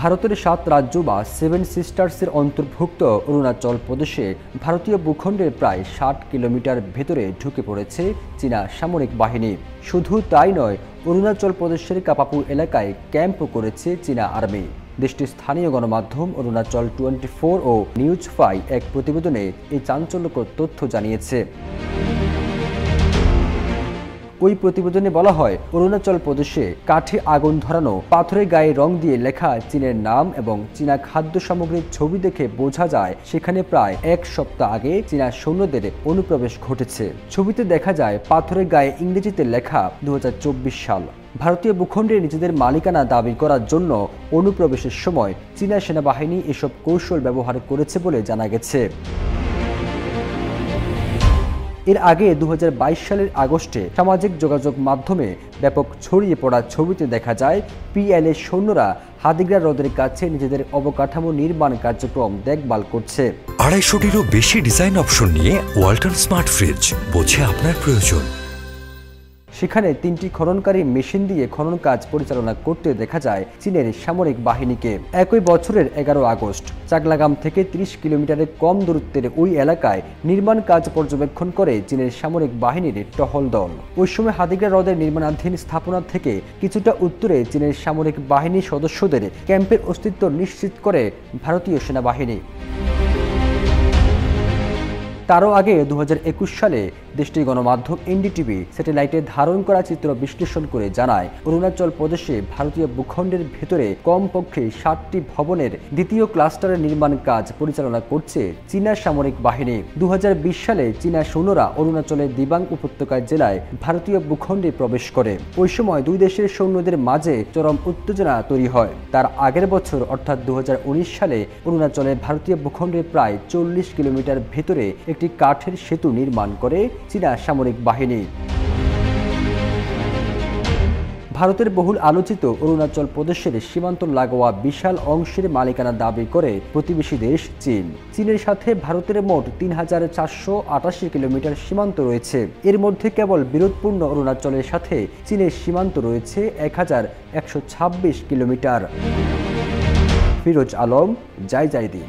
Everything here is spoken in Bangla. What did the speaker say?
ভারতের 7 রাজ্য বা 7 সিস্টার্সের অন্তর্ভুক্ত অরুণাচল প্রদেশে ভারতীয় ভূখণ্ডের প্রায় 60 কিলোমিটার ভেতরে ঢুকে পড়েছে চীনা সামরিক বাহিনী। শুধু তাই নয়, অরুণাচল প্রদেশের কাপাপু এলাকায় ক্যাম্পও করেছে চীনা আর্মি। দেশটির স্থানীয় গণমাধ্যম অরুণাচল 24 ও নিউজ 5 এক প্রতিবেদনে এই চাঞ্চল্যকর তথ্য জানিয়েছে। ওই প্রতিবেদনে বলা হয়, অরুণাচল প্রদেশে কাঠে আগুন ধরানো, পাথরের গায়ে রং দিয়ে লেখা চীনের নাম এবং চীনা খাদ্য সামগ্রীর ছবি দেখে বোঝা যায় সেখানে প্রায় এক সপ্তাহ আগে চীনা সৈন্যদের অনুপ্রবেশ ঘটেছে। ছবিতে দেখা যায় পাথরের গায়ে ইংরেজিতে লেখা 2024 সাল। ভারতীয় ভূখণ্ডে নিজেদের মালিকানা দাবি করার জন্য অনুপ্রবেশের সময় চীনা সেনাবাহিনী এসব কৌশল ব্যবহার করেছে বলে জানা গেছে। এর আগে 2022 সালের আগস্টে সামাজিক যোগাযোগ মাধ্যমে ব্যাপক ছড়িয়ে পড়া ছবিতে দেখা যায় পিএলএ সৈন্যরা হাদিগ্রা হ্রদের কাছে নিজেদের অবকাঠামো নির্মাণ কার্যক্রম দেখভাল করছে। 250-টিরও বেশি ডিজাইন অপশন নিয়ে ওয়ালটন স্মার্ট ফ্রিজ, বোঝে আপনার প্রয়োজন। সেখানে 3টি খননকারী মেশিন দিয়ে খনন কাজ পরিচালনা করতে দেখা যায় চীনের সামরিক বাহিনীকে। একই বছরের 11 আগস্ট চাকলাগাম থেকে 30 কিলোমিটারের কম দূরত্বের ওই এলাকায় নির্মাণ কাজ পর্যবেক্ষণ করে চীনের সামরিক বাহিনীর টহল দল। ওই সময় হাদিগ্রা হ্রদের নির্মাণাধীন স্থাপনা থেকে কিছুটা উত্তরে চীনের সামরিক বাহিনীর সদস্যদের ক্যাম্পের অস্তিত্ব নিশ্চিত করে ভারতীয় সেনাবাহিনী। তারও আগে 2021 সালে দেশটির গণমাধ্যম এনডিটিভি স্যাটেলাইটে ধারণ করা চিত্র বিশ্লেষণ করে জানায়, অরুণাচল প্রদেশে ভারতীয় ভূখণ্ডের ভেতরে কমপক্ষে 60টি ভবনের দ্বিতীয় ক্লাস্টারের নির্মাণ কাজ পরিচালনা করছে চীনা সামরিক বাহিনী। 2020 সালে চীনা সৈন্যরা অরুণাচলের দিবাং উপত্যকা জেলায় ভারতীয় ভূখণ্ডে প্রবেশ করে। ওই সময় দুই দেশের সৈন্যদের মাঝে চরম উত্তেজনা তৈরি হয়। তার আগের বছর অর্থাৎ 2019 সালে অরুণাচলে ভারতীয় ভূখণ্ডের প্রায় 40 কিলোমিটার ভেতরে একটি কাঠের সেতু নির্মাণ করে চীনা সামরিক বাহিনী। ভারতের বহুল আলোচিত অরুণাচল প্রদেশের সীমান্ত লাগোয়া বিশাল অংশের মালিকানা দাবি করে প্রতিবেশী দেশ চীন। চীনের সাথে ভারতের মোট 3488 কিলোমিটার সীমান্ত রয়েছে। এর মধ্যে কেবল বিরোধপূর্ণ অরুণাচলের সাথে চীনের সীমান্ত রয়েছে 1126 কিলোমিটার। ফিরোজ আলম, জয় জয়দীপ।